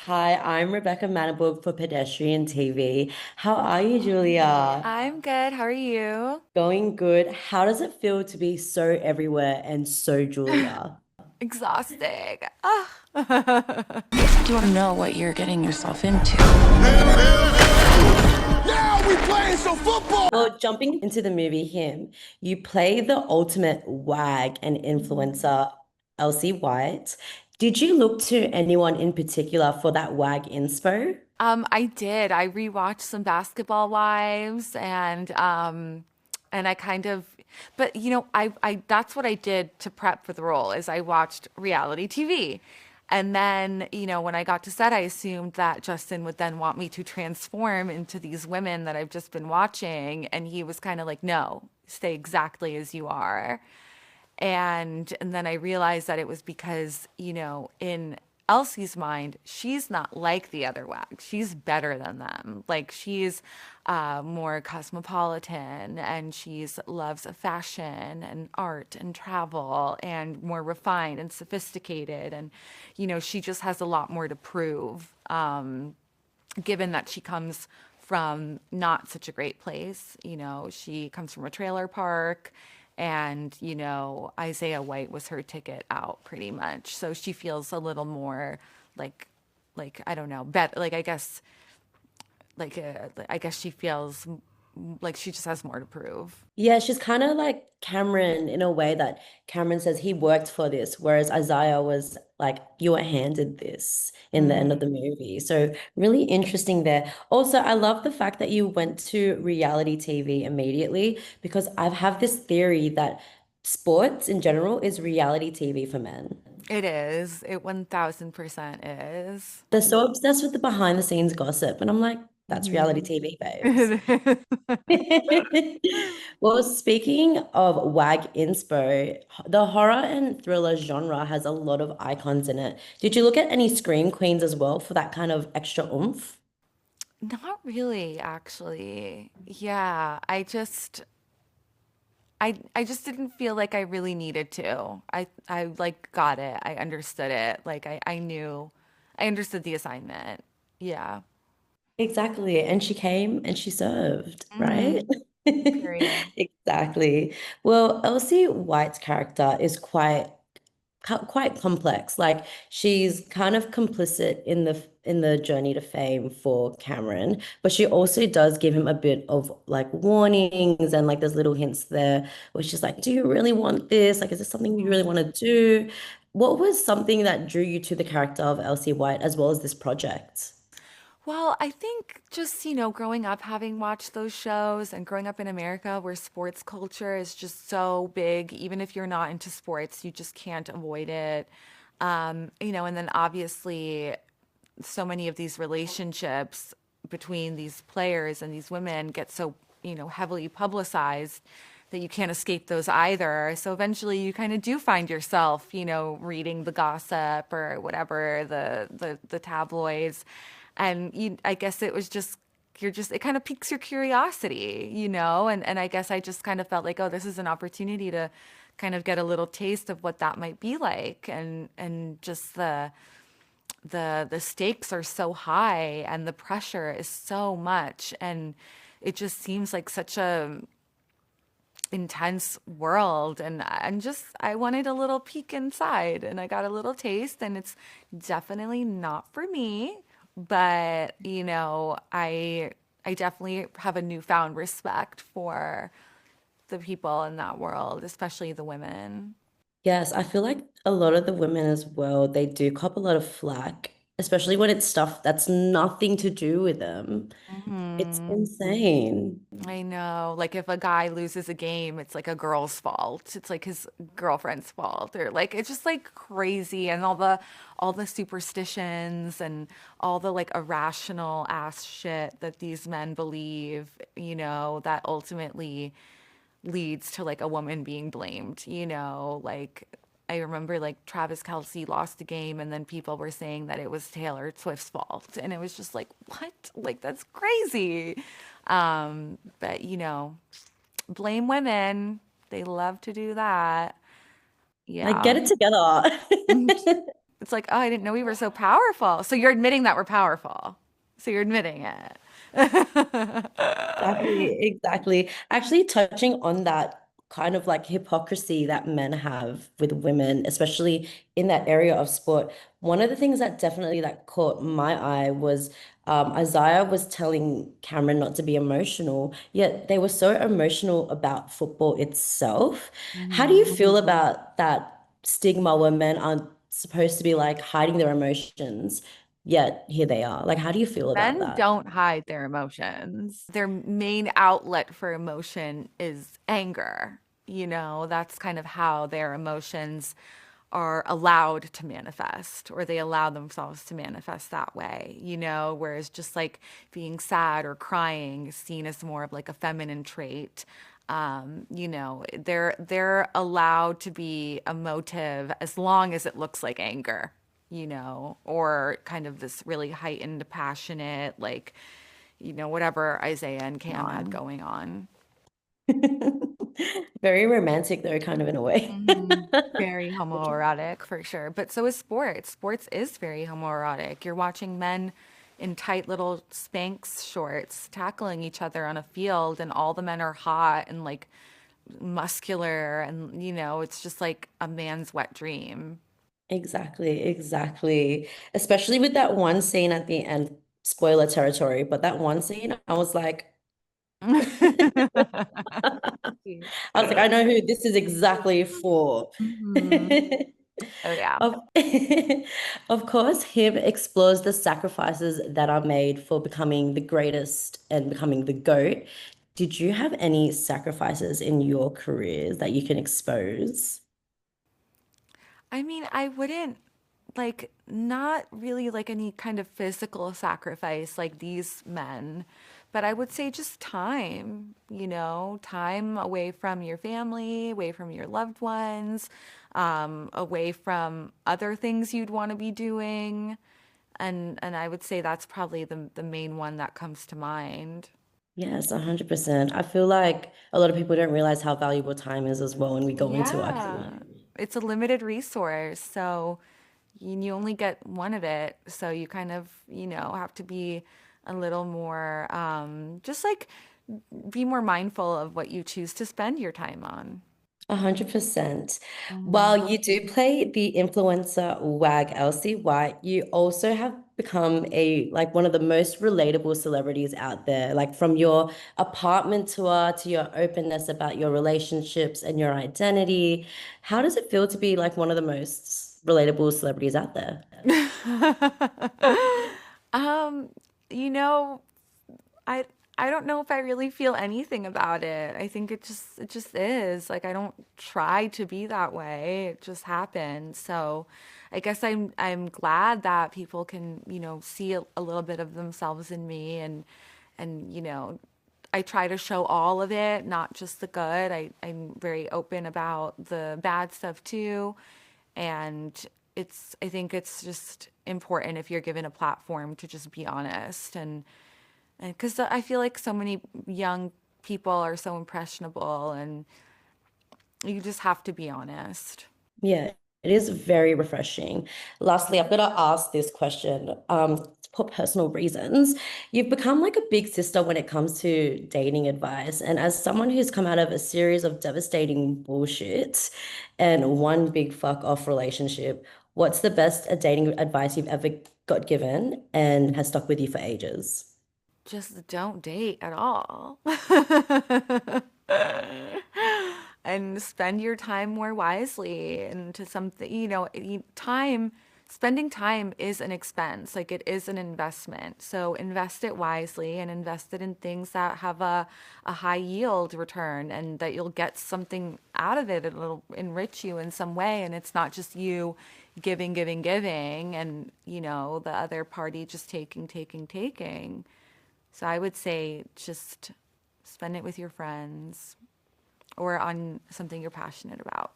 Hi, I'm Rebecca Manabuk for Pedestrian TV. How are you, Julia? I'm good. How are you? Going good. How does it feel to be so everywhere and so Julia? Exhausting. Ah. You don't know what you're getting yourself into. Now we playing some football. Well, jumping into the movie Him, you play the ultimate wag and influencer, Elsie White. Did you look to anyone in particular for that wag inspo? I did. I rewatched some Basketball Wives and I kind of but I that's what I did to prep for the role is I watched reality TV. And then, when I got to set, I assumed that Justin would then want me to transform into these women that I've just been watching, and he was kind of like, "No, stay exactly as you are." And then I realized that it was because, in Elsie's mind, she's not like the other WAG. She's better than them. Like she's more cosmopolitan and she's loves fashion and art and travel and more refined and sophisticated. And, she just has a lot more to prove, given that she comes from not such a great place. She comes from a trailer park and, Isaiah White was her ticket out pretty much. So she feels a little more like I don't know, like I guess she feels like she just has more to prove. Yeah, she's kind of like Cameron in a way that Cameron says he worked for this, whereas Isaiah was like, you were handed this in the end of the movie. So really interesting there. Also, I love the fact that you went to reality TV immediately because I have this theory that sports in general is reality TV for men. It is. It 1000% is. They're so obsessed with the behind the scenes gossip, and I'm like, that's reality Mhm. TV, babes. It is. Well, speaking of WAG inspo, the horror and thriller genre has a lot of icons in it. Did you look at any Scream Queens as well for that kind of extra oomph? Not really, actually. Yeah, I just didn't feel like I really needed to. I like got it. I understood it. Like I knew I understood the assignment. Yeah. Exactly. And she came and she served, right? Hmm. Period. Exactly. Well, Elsie White's character is quite complex. Like she's kind of complicit in the journey to fame for Cameron, but she also does give him a bit of like warnings and like there's little hints there where she's like, "Do you really want this? Like, is this something you really want to do?" What was something that drew you to the character of Elsie White as well as this project? Well, I think just, growing up having watched those shows and growing up in America where sports culture is just so big, even if you're not into sports, you just can't avoid it. And then obviously so many of these relationships between these players and these women get so, heavily publicized that you can't escape those either. So eventually you kind of do find yourself, reading the gossip or whatever, the tabloids. And I guess it was just it kind of piques your curiosity, and I guess I just kind of felt like, oh, this is an opportunity to kind of get a little taste of what that might be like, and just the stakes are so high and the pressure is so much, and it just seems like such a intense world, and I wanted a little peek inside and I got a little taste, and it's definitely not for me, but I definitely have a newfound respect for the people in that world, especially the women. Yes, I feel like a lot of the women as well, they do cop a lot of flack, especially when it's stuff that's nothing to do with them. It's Hmm. insane. I know. Like if a guy loses a game, it's like a girl's fault. It's like his girlfriend's fault, or like it's just like crazy, and all the superstitions and all the like irrational ass shit that these men believe, that ultimately leads to like a woman being blamed, like I remember like Travis Kelce lost a game and then people were saying that it was Taylor Swift's fault. And it was just like, what? Like, that's crazy. But blame women. They love to do that. Like, Yeah. get it together. It's like, oh, I didn't know we were so powerful. So you're admitting that we're powerful. So you're admitting it. Exactly, exactly. Actually, touching on that kind of like hypocrisy that men have with women, especially in that area of sport, one of the things that definitely that caught my eye was Isaiah was telling Cameron not to be emotional, yet they were so emotional about football itself. How do you Mhm. feel about that stigma where men aren't supposed to be like hiding their emotions, yet here they are? Like, how do you feel about Men that? don't hide their emotions. Their main outlet for emotion is anger. That's kind of how their emotions are allowed to manifest, or they allow themselves to manifest that way, whereas just like being sad or crying is seen as more of like a feminine trait. They're allowed to be emotive as long as it looks like anger, or kind of this really heightened, passionate, like, whatever Isaiah and Cam had going on. Very romantic though, kind of in a way. Very homoerotic for sure. But so is sports. Sports is very homoerotic. You're watching men in tight little Spanx shorts tackling each other on a field, and all the men are hot and like muscular, and it's just like a man's wet dream. Exactly, exactly. Especially with that one scene at the end, spoiler territory, but that one scene, I was like, I was like, I know who this is exactly for. Mhm. Oh yeah. Of, of course, him explores the sacrifices that are made for becoming the greatest and becoming the GOAT. Did you have any sacrifices in your careers that you can expose? I mean, I wouldn't like not really like any kind of physical sacrifice like these men, but I would say just time, time away from your family, away from your loved ones, away from other things you'd want to be doing. And I would say that's probably the main one that comes to mind. Yes, 100%. I feel like a lot of people don't realize how valuable time is as well when we go into our Yeah. career. It's a limited resource, so you only get one of it. So you kind of, have to be a little more, just like be more mindful of what you choose to spend your time on. 100%. Mhm. While you do play the influencer WAG Elsie White, you also have become like one of the most relatable celebrities out there. Like from your apartment tour to your openness about your relationships and your identity. How does it feel to be like one of the most relatable celebrities out there? Um, you know, I I don't know if I really feel anything about it. I think it just is. Like I don't try to be that way. It just happens. So I guess I'm glad that people can, see a little bit of themselves in me, and I try to show all of it, not just the good. I'm very open about the bad stuff too. And I think it's just important if you're given a platform to just be honest, and because I feel like so many young people are so impressionable, and you just have to be honest. Yeah, it is very refreshing. Lastly, I've got to ask this question, for personal reasons. You've become like a big sister when it comes to dating advice. And as someone who's come out of a series of devastating bullshit and one big fuck off relationship, what's the best dating advice you've ever got given and has stuck with you for ages? Just don't date at all. And spend your time more wisely into something, spending time is an expense, like it is an investment. So invest it wisely and invest it in things that have a high yield return, and that you'll get something out of it. It'll enrich you in some way, and it's not just you giving, giving, giving, and, the other party just taking, taking, taking. So I would say just spend it with your friends or on something you're passionate about.